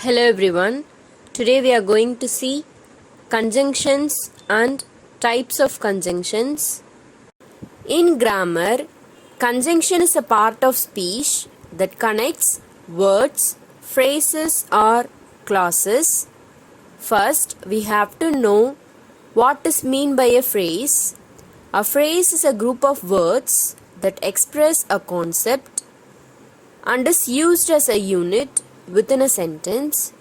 Hello everyone. Today we are going to see conjunctions and types of conjunctions. In grammar, conjunction is a part of speech that connects words, phrases or clauses. First, we have to know what is meant by a phrase. A phrase is a group of words that express a concept and is used as a unit within a sentence.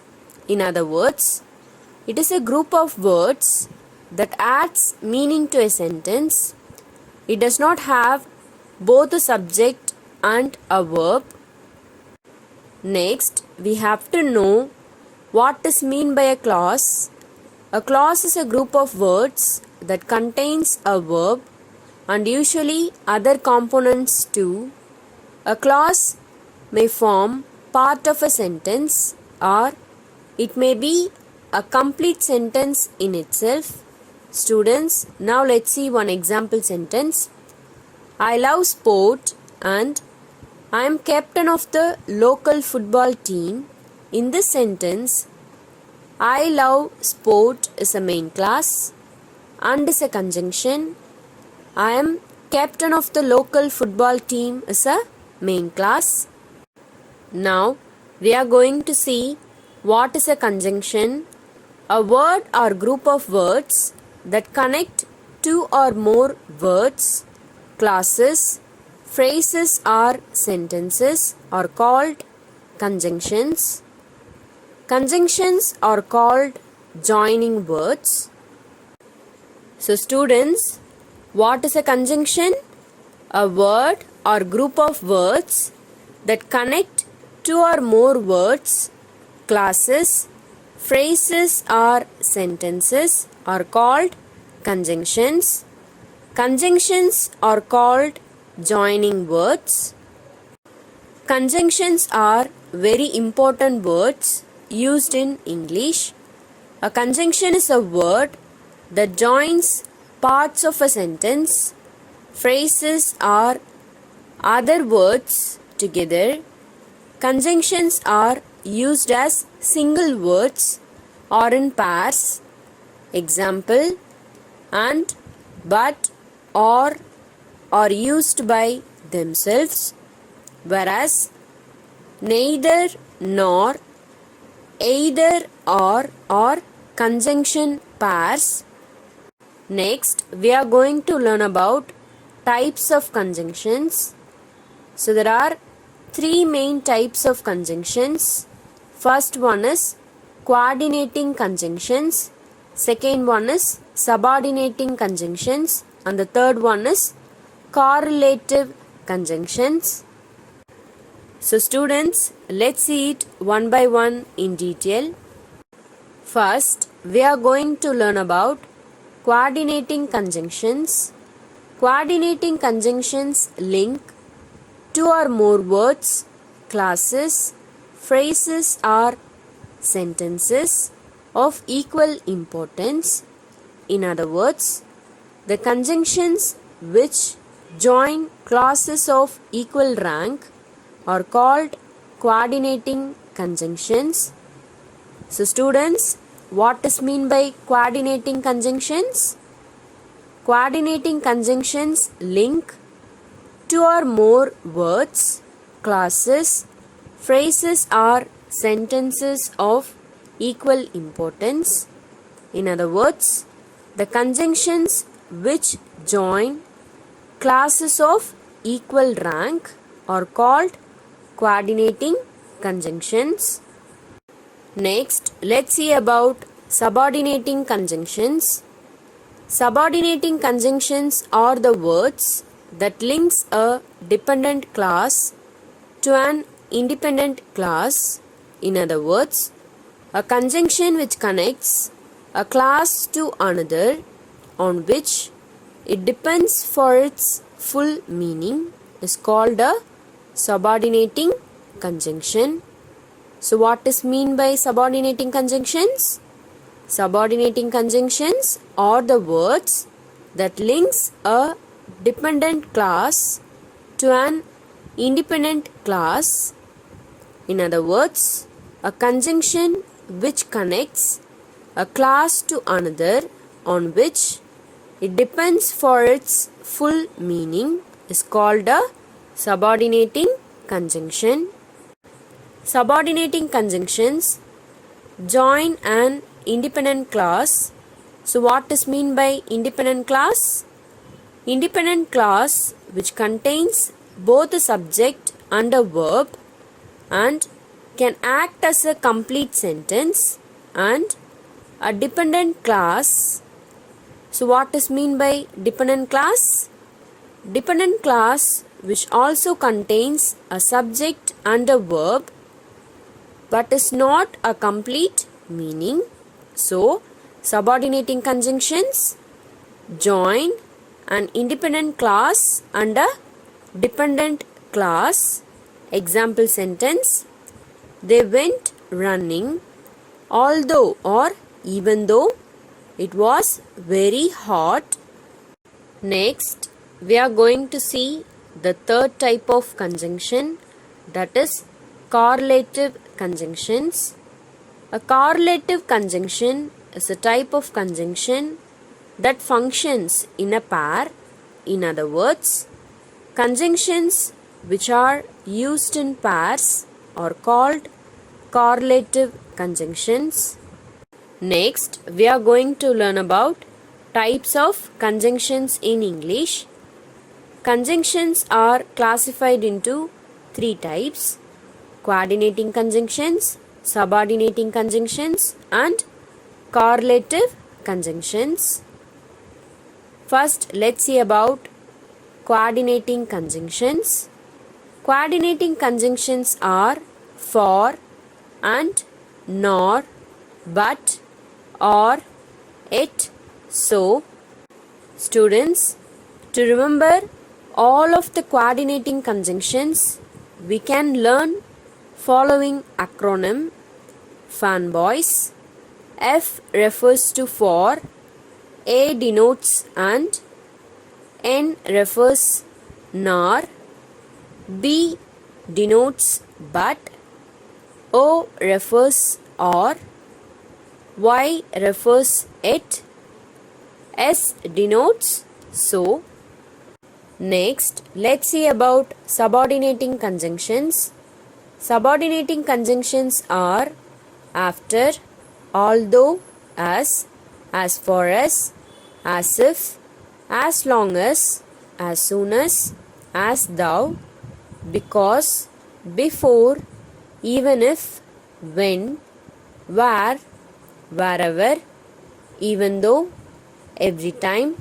In other words, it is a group of words that adds meaning to a sentence. It does not have both a subject and a verb. Next, we have to know what is meant by a clause. A clause is a group of words that contains a verb and usually other components too. A clause may form part of a sentence or it may be a complete sentence in itself. Students, now let's see one example sentence. I love sport and I am captain of the local football team. In this sentence, I love sport is a main clause and is a conjunction. I am captain of the local football team is a main clause. Now, we are going to see what is a conjunction. A word or group of words that connect two or more words, clauses, phrases or sentences are called conjunctions. Conjunctions are called joining words. So students, what is a conjunction? A word or group of words that connect two or more words, clauses, phrases or sentences are called conjunctions. Conjunctions are called joining words. Conjunctions are very important words used in English. A conjunction is a word that joins parts of a sentence, phrases or other words together. Conjunctions are used as single words or in pairs. Example, and, but, or are used by themselves, whereas neither, nor, either, or are conjunction pairs. Next, we are going to learn about types of conjunctions. So there are three main types of conjunctions. First one is coordinating conjunctions. Second one is subordinating conjunctions. And the third one is correlative conjunctions. So students, let's see it one by one in detail. First, we are going to learn about coordinating conjunctions. Coordinating conjunctions link two or more words, clauses, phrases or sentences of equal importance. In other words, the conjunctions which join clauses of equal rank are called coordinating conjunctions. So students, what is meant by coordinating conjunctions? Coordinating conjunctions link two or more words, clauses, phrases or sentences of equal importance. In other words, the conjunctions which join clauses of equal rank are called coordinating conjunctions. Next, let's see about subordinating conjunctions. Subordinating conjunctions are the words that links a dependent clause to an independent clause. In other words, a conjunction which connects a clause to another on which it depends for its full meaning is called a subordinating conjunction. So what is meant by subordinating conjunctions? Subordinating conjunctions are the words that links a dependent clause to an independent clause. In other words, A conjunction which connects a class to another on which it depends for its full meaning is called a subordinating conjunction. Subordinating conjunctions join an independent clause. So what is meant by independent clause? Independent clause which contains both a subject and a verb and can act as a complete sentence, and a dependent clause. So what is meant by dependent clause? Dependent clause which also contains a subject and a verb but is not a complete meaning. So subordinating conjunctions join an independent clause and a dependent clause. Example sentence: they went running although or even though it was very hot. Next, we are going to see the third type of conjunction, that is correlative conjunctions. A correlative conjunction is a type of conjunction that functions in a pair. In other words, conjunctions which are used in pairs are called correlative conjunctions. Next, we are going to learn about types of conjunctions in English. Conjunctions are classified into three types: coordinating conjunctions, subordinating conjunctions, and correlative conjunctions. First, let's see about coordinating conjunctions. Coordinating conjunctions are for and nor, but, or, it, so. Students, to remember all of the coordinating conjunctions, we can learn following acronym. Fanboys. F refers to for, A denotes and, N refers nor, B denotes but, O refers or, Y refers it, S denotes so. Next, let's see about subordinating conjunctions. Subordinating conjunctions are after, although, as far as if, as long as soon as thou, because, before, even if, when, where, wherever, even though, every time,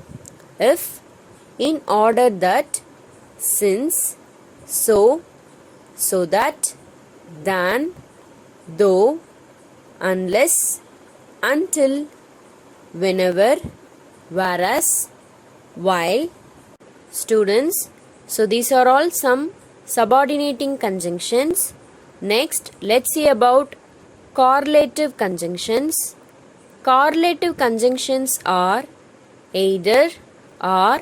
if, in order that, since, so, so that, than, though, unless, until, whenever, whereas, while. Students, so these are all some subordinating conjunctions. Next, let's see about correlative conjunctions. Correlative conjunctions are either, or,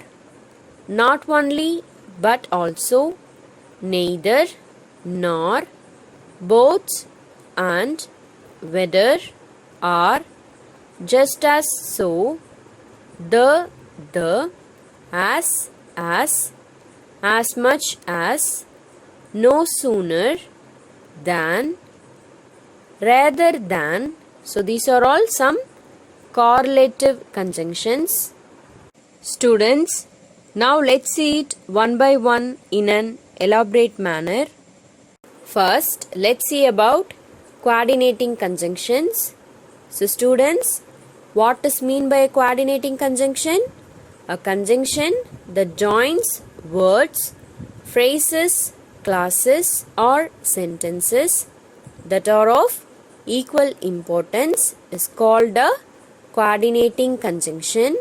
not only but also, neither, nor, both, and, whether, or, just as so, the, as much as, no sooner, than, rather than. So these are all some correlative conjunctions. Students, now let's see it one by one in an elaborate manner. First, let's see about coordinating conjunctions. So students, what is mean by a coordinating conjunction? A conjunction that joins words, phrases, clauses or sentences that are of equal importance is called a coordinating conjunction.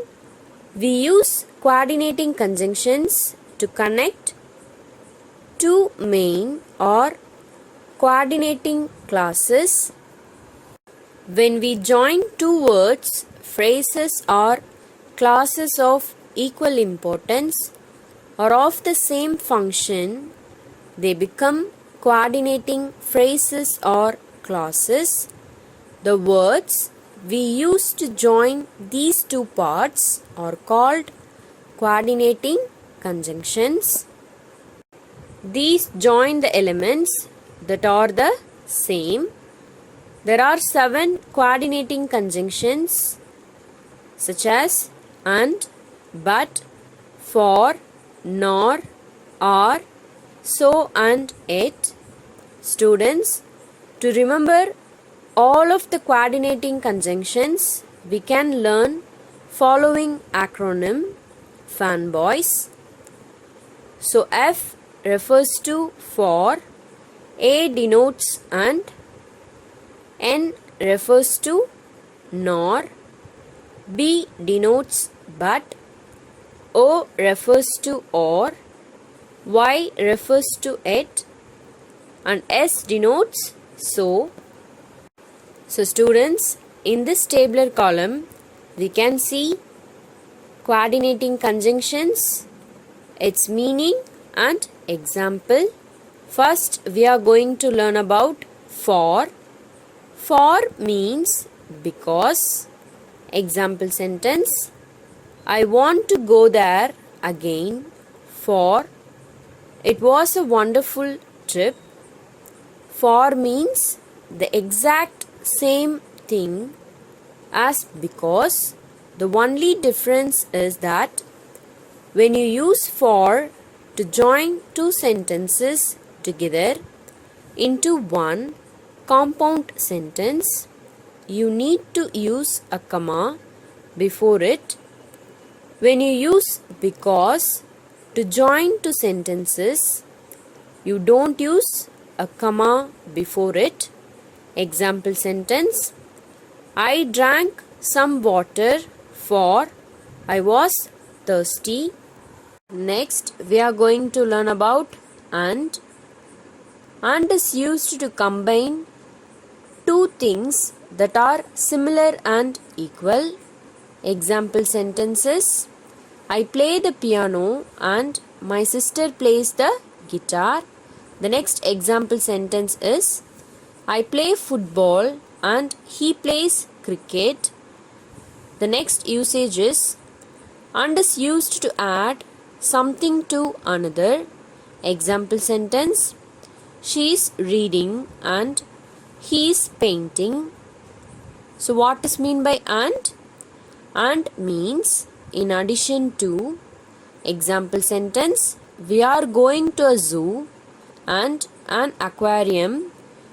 We use coordinating conjunctions to connect two main or coordinating clauses. When we join two words, phrases or clauses of equal importance or of the same function, they become coordinating phrases or clauses. The words we use to join these two parts are called coordinating conjunctions. These join the elements that are the same. There are 7 coordinating conjunctions such as and, but, for, nor, or, so and yet. Students, to remember all of the coordinating conjunctions, we can learn following acronym fanboys. So F refers to for, A denotes and, N refers to nor, B denotes but, O refers to or, Y refers to it, and S denotes so. So students, in this tabular column, we can see coordinating conjunctions, its meaning and example. First, we are going to learn about for. For means because. Example sentence: I want to go there again, for it was a wonderful trip. For means the exact same thing as because. The only difference is that when you use for to join two sentences together into one compound sentence, you need to use a comma before it. When you use because to join two sentences, you don't use a comma before it. Example sentence: I drank some water for I was thirsty. Next, we are going to learn about and. And is used to combine two things that are similar and equal. Example sentences: I play the piano and my sister plays the guitar. The next example sentence is I play football and he plays cricket. The next usage is and is used to add something to another. Example sentence: she is reading and he is painting. So what is mean by and? And means in addition to. Example sentence: we are going to a zoo and an aquarium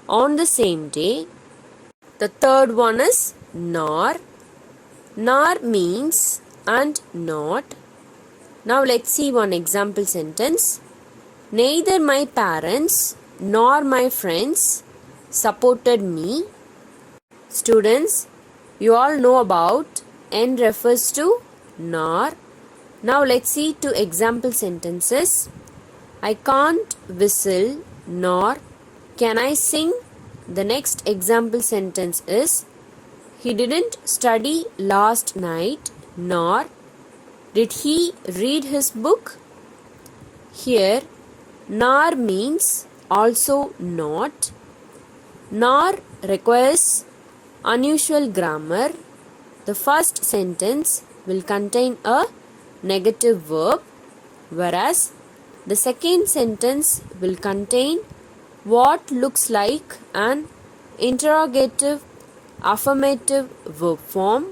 on the same day. The third one is nor. Nor means and not. Now let's see one example sentence. Neither my parents nor my friends supported me. Students, you all know about N refers to nor. Now let's see two example sentences. I can't whistle nor can I sing. The next example sentence is he didn't study last night nor did he read his book. Here nor means also not. Nor requires unusual grammar. The first sentence will contain a negative verb, whereas the second sentence will contain what looks like an interrogative affirmative verb form.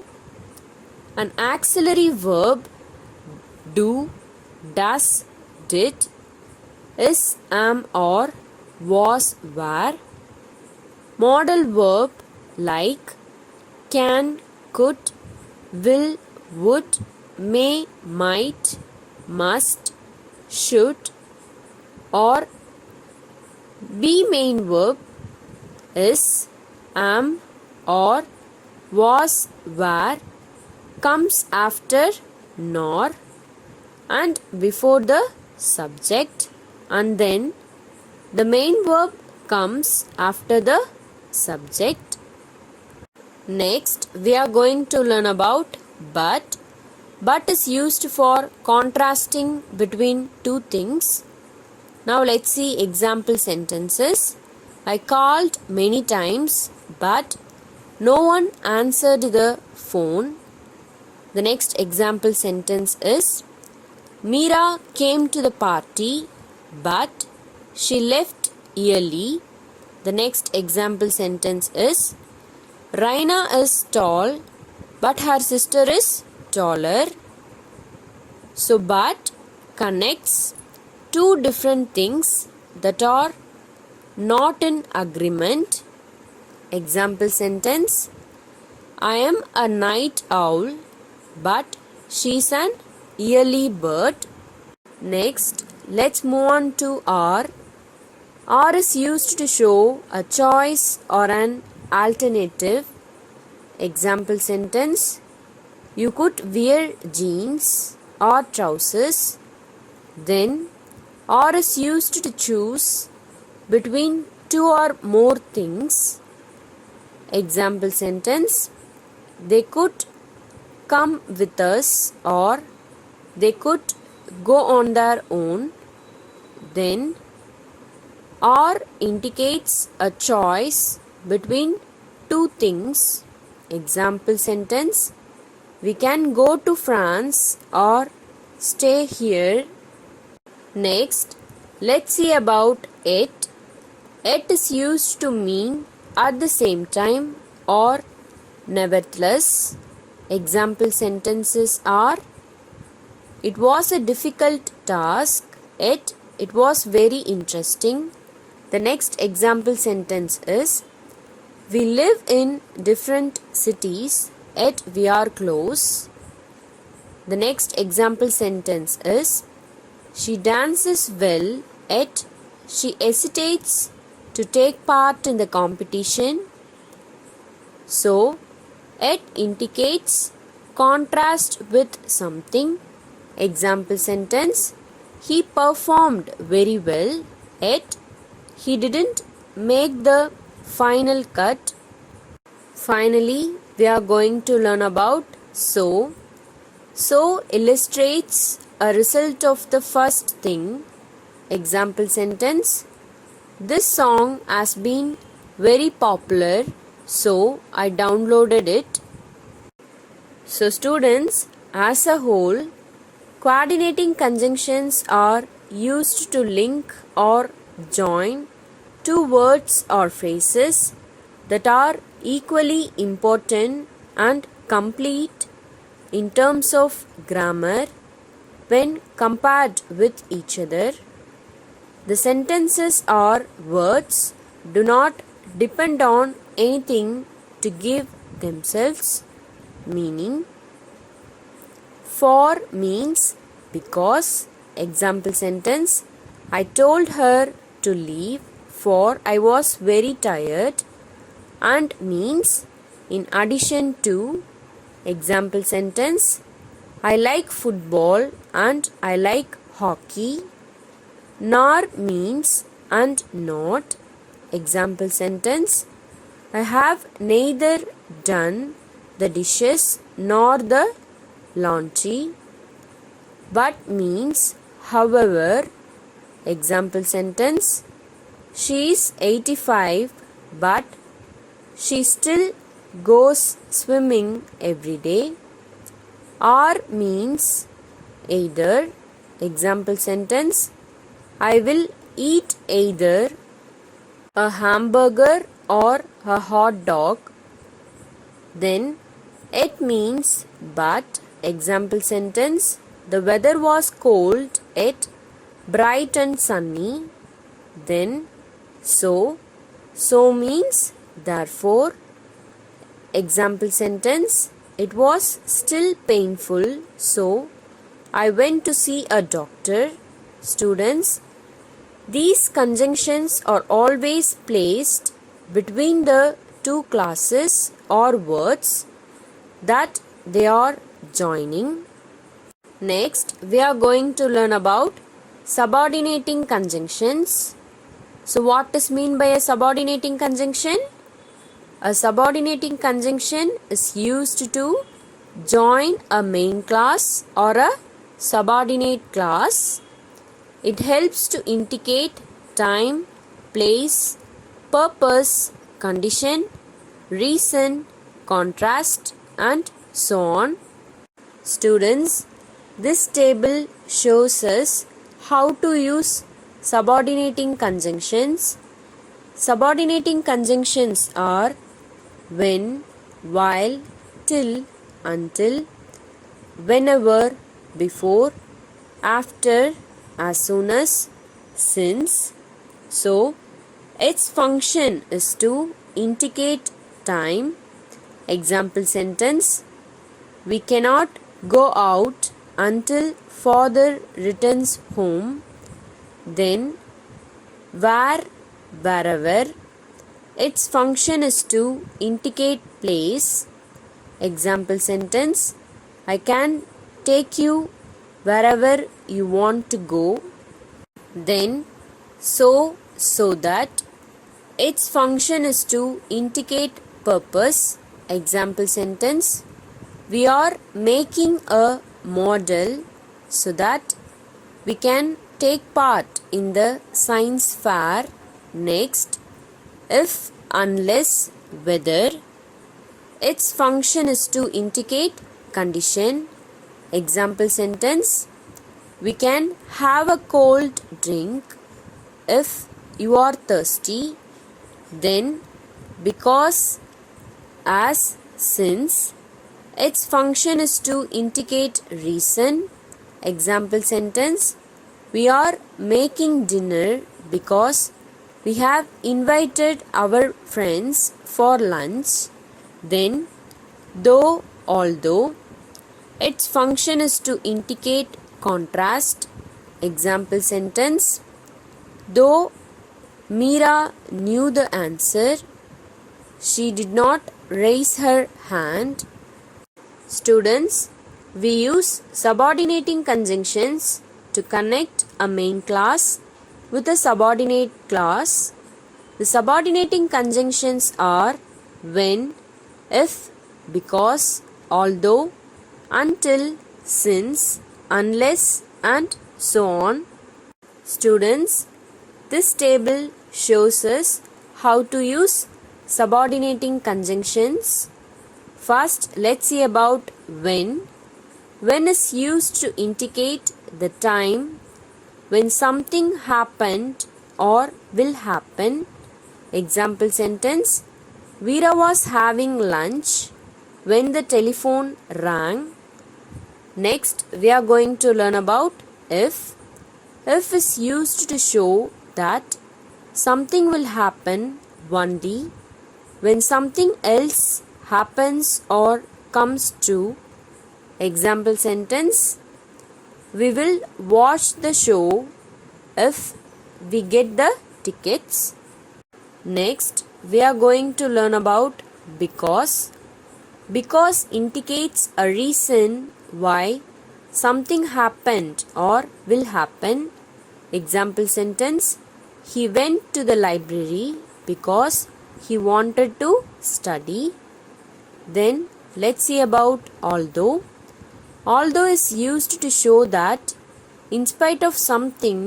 An auxiliary verb do, does, did, is, am, or was, were. Modal verb like can, could, will, would, may, might, must, should, or be main verb is, am, or was, were comes after nor and before the subject, and then the main verb comes after the subject. Next, we are going to learn about but. But is used for contrasting between two things. Now let's see example sentences. I called many times, but no one answered the phone. The next example sentence is Meera came to the party, but she left early. The next example sentence is Raina is tall, but her sister is taller. So, but connects two different things that are not in agreement. Example sentence I am a night owl, but she's an early bird. Next, let's move on to R. R is used to show a choice or an alternative. Example sentence You could wear jeans or trousers. Then, R is used to choose between two or more things. Example sentence They could come with us or they could go on their own. Then or indicates a choice between two things. Example sentence We can go to France or stay here. Next, let's see about it. It is used to mean at the same time or nevertheless. Example sentences are It was a difficult task, yet it was very interesting. The next example sentence is We live in different cities, yet we are close. The next example sentence is She dances well, yet she hesitates to take part in the competition. So, it indicates contrast with something. Example sentence He performed very well, yet he didn't make the final cut. Finally, we are going to learn about so. So illustrates a result of the first thing. Example sentence This song has been very popular, so I downloaded it. So students, as a whole, coordinating conjunctions are used to link or join two words or phrases that are equally important and complete in terms of grammar when compared with each other. The sentences or words do not depend on anything to give themselves meaning. For means because. Example sentence I told her to leave for I was very tired. And means in addition to. Example sentence I like football and I like hockey. Nor means and not. Example sentence I have neither done the dishes nor the laundry. But means however. Example sentence She is 85 but she still goes swimming every day. Or means either. Example sentence I will eat either a hamburger or a hot dog. Then it means but. Example sentence The weather was cold yet bright and sunny. Then so. So means therefore. Example sentence It was still painful, so I went to see a doctor. Students, these conjunctions are always placed between the two classes or words that they are joining. Next, we are going to learn about subordinating conjunctions. So, what is meant by a subordinating conjunction? A subordinating conjunction is used to join a main class or a subordinate class. It helps to indicate time, place, purpose, condition, reason, contrast, and so on. Students, this table shows us how to use subordinating conjunctions. Subordinating conjunctions are when, while, till, until, whenever, before, after, as soon as, since. So, its function is to indicate time. Example sentence: we cannot go out until father returns home. Then, where, wherever. Its function is to indicate place. Example sentence: I can take you wherever you want to go. Then, so that. Its function is to indicate purpose. Example sentence: we are making a model so that we can take part in the science fair. Next, if, unless, whether. Its function is to indicate condition. Example sentence: we can have a cold drink if you are thirsty. Then, because, as, since. Its function is to indicate reason. Example sentence: we are making dinner because we have invited our friends for lunch. Then, though, although. Its function is to indicate contrast. Example sentence: though Meera knew the answer, she did not raise her hand. Students, we use subordinating conjunctions to connect a main class with a subordinate class. The subordinating conjunctions are when, if, because, although, until, since, unless, and so on. Students, this table shows us how to use subordinating conjunctions. First, let's see about when. When is used to indicate the time when something happened or will happen. Example sentence: Veera was having lunch when the telephone rang. Next, we are going to learn about if. If is used to show that something will happen only when something else happens or comes true. Example sentence: we will watch the show if we get the tickets. Next, we are going to learn about because. Because indicates a reason why something happened or will happen. Example sentence: he went to the library because he wanted to study. Then, let's see about although. Although is used to show that in spite of something,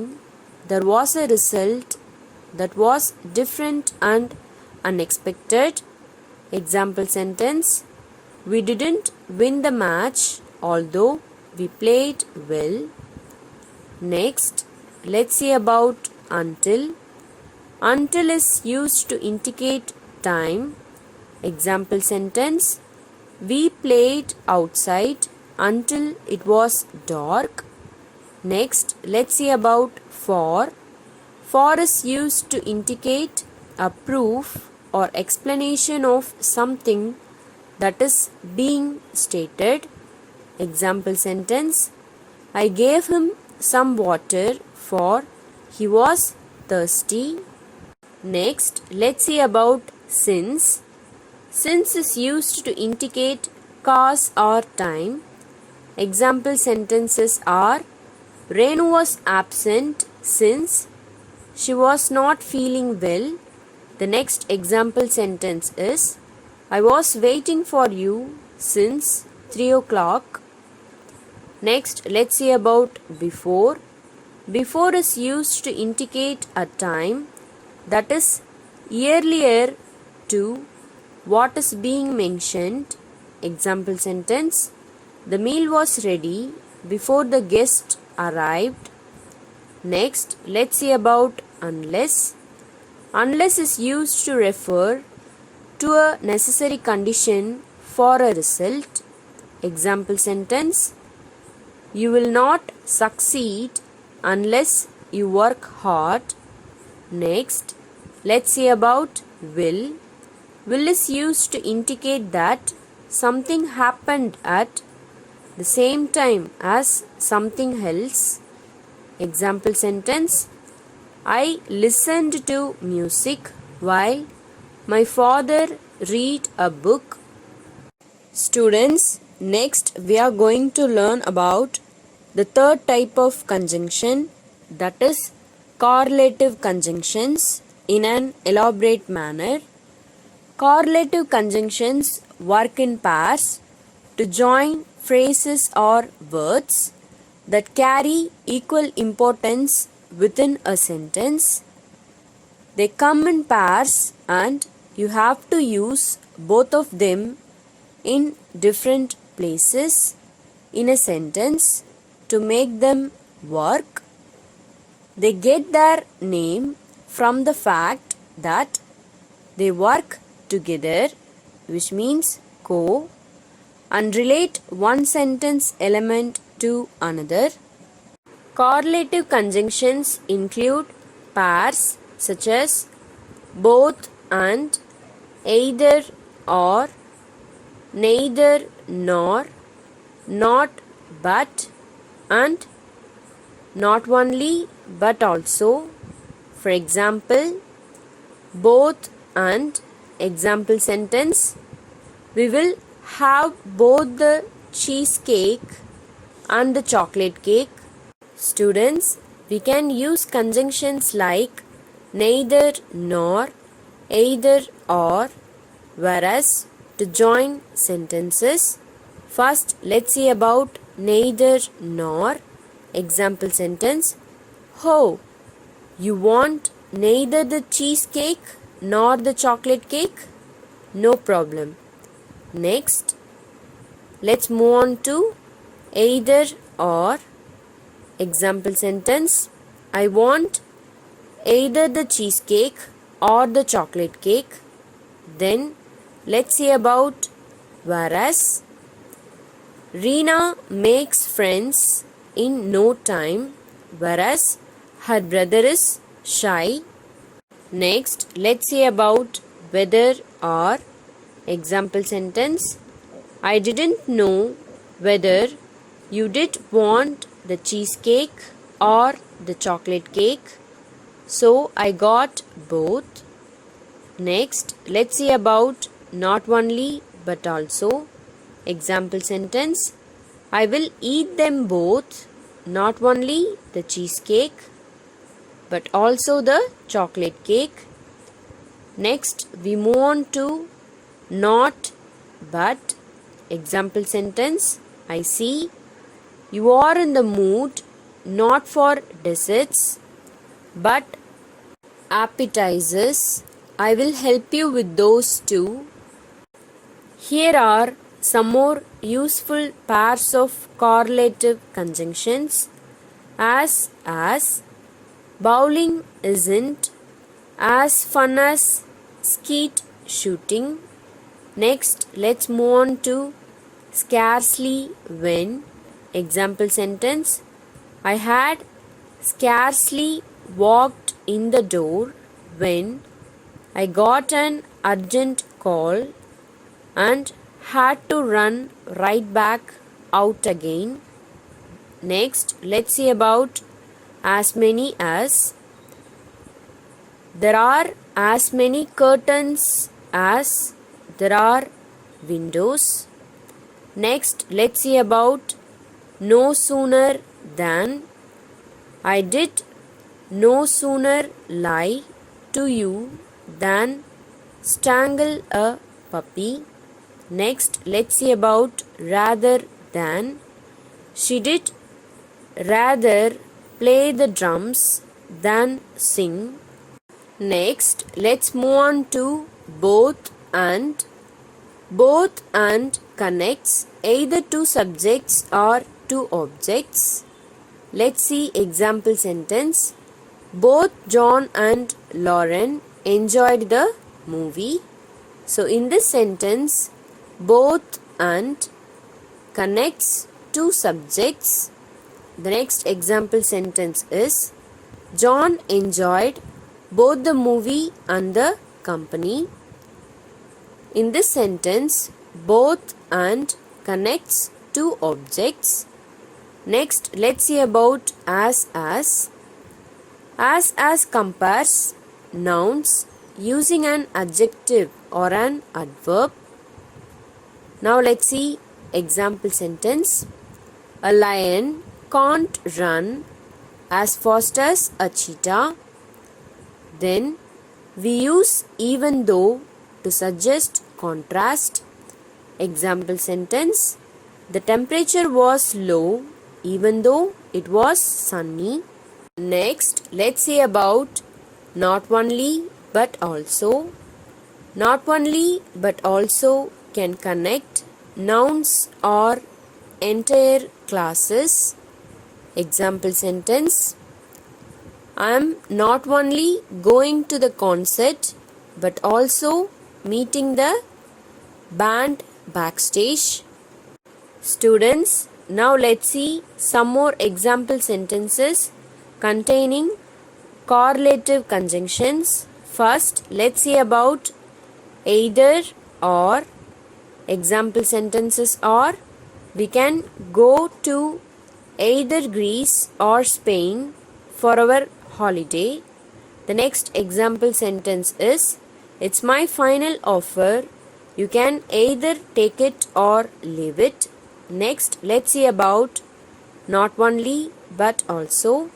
there was a result that was different and unexpected. Example sentence: we didn't win the match although we played well. Next, let's see about until. Until is used to indicate time. Example sentence: we played outside until it was dark. Next, let's see about for. For is used to indicate a proof or explanation of something that is being stated. Example sentence: I gave him some water for he was thirsty. Next, let's see about since. Since is used to indicate cause or time. Example sentences are: Renu was absent since she was not feeling well. The next example sentence is: I was waiting for you since 3 o'clock. Next, let's see about before. Before is used to indicate a time, that is, earlier to what is being mentioned. Example sentence: the meal was ready before the guest arrived. Next, let's see about unless. Unless is used to refer to a necessary condition for a result. Example sentence: you will not succeed unless you work hard. Next, let's see about will. Will is used to indicate that something happened at the same time as something else. Example sentence: I listened to music while my father read a book. Students, next we are going to learn about the third type of conjunction, that is correlative conjunctions, in an elaborate manner. Correlative conjunctions work in pairs to join phrases or words that carry equal importance within a sentence. They come in pairs and you have to use both of them in different places in a sentence to make them work. They get their name from the fact that they work together, which means co, and relate one sentence element to another. Correlative conjunctions include pairs such as both and, either or, neither nor, not but, and not only but also. For example, both and. Example sentence: we will have both the cheesecake and the chocolate cake. Students, we can use conjunctions like neither nor, either or, whereas to join sentences. First, let's see about neither nor. Example sentence: oh, you want neither the cheesecake nor the chocolate cake? No problem. Next, let's move on to either or. Example sentence: I want either the cheesecake or the chocolate cake. Then let's see about whereas. Reena makes friends in no time, whereas her brother is shy. Next, let's see about whether or. Example sentence: I didn't know whether you did want the cheesecake or the chocolate cake, so I got both. Next, let's see about not only but also. Example sentence: I will eat them both, not only the cheesecake but also the chocolate cake. Next, we move on to not but. Example sentence: I see you are in the mood not for desserts but appetizers. I will help you with those too. Here are some more useful pairs of correlative conjunctions. As, bowling isn't as fun as skeet shooting. Next, let's move on to scarcely when. Example sentence: I had scarcely walked in the door when I got an urgent call and had to run right back out again. Next, let's see about as many as. There are as many curtains as there are windows. Next, let's see about no sooner than. I did no sooner lie to you than strangle a puppy. Next, let's see about rather than. She did rather play the drums than sing. Next, let's move on to both and. Both and connects either two subjects or two objects. Let's see example sentence. Both John and Lauren enjoyed the movie. So in this sentence, both and connects two subjects. The next example sentence is John enjoyed both the movie and the company. In this sentence, both and connects two objects. Next, let's see about as. As compares nouns using an adjective or an adverb. Now let's see example sentence. A lion can't run as fast as a cheetah. Then we use even though to suggest contrast. Example sentence. The temperature was low even though it was sunny. Next, let's see about not only but also. Not only but also can connect nouns or entire classes. Example sentence. I am not only going to the concert but also meeting the band backstage. Students, now let's see some more example sentences containing correlative conjunctions. First, let's see about either or. Example sentences are we can go to either Greece or Spain for our holiday. The next example sentence is it's my final offer. You can either take it or leave it. Next, let's see about not only but also.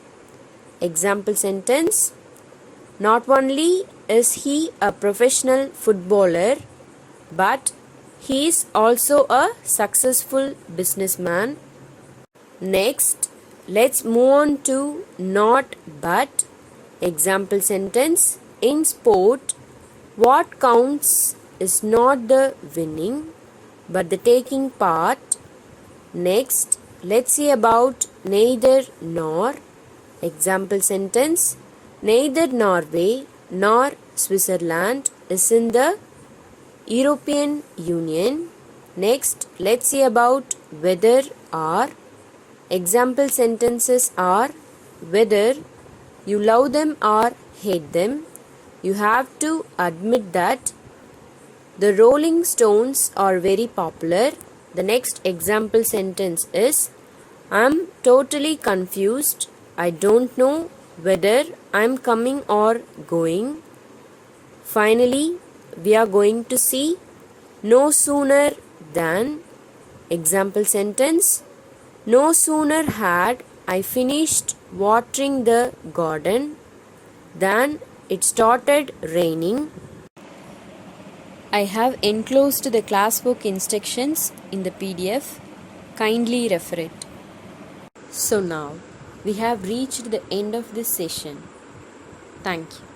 Example sentence. Not only is he a professional footballer, but he is also a successful businessman. Next, let's move on to not but. Example sentence. In sport, what counts is not the winning but the taking part. Next, let's see about neither nor. Example sentence. Neither Norway nor Switzerland is in the European Union. Next, let's see about whether or. Example sentences are whether you love them or hate them. You have to admit that the Rolling Stones are very popular. The next example sentence is I'm totally confused. I don't know whether I'm coming or going. Finally, we are going to see no sooner than. Example sentence. No sooner had I finished watering the garden than it started raining. I have enclosed the classwork instructions in the PDF. Kindly refer it. So now we have reached the end of this session. Thank you.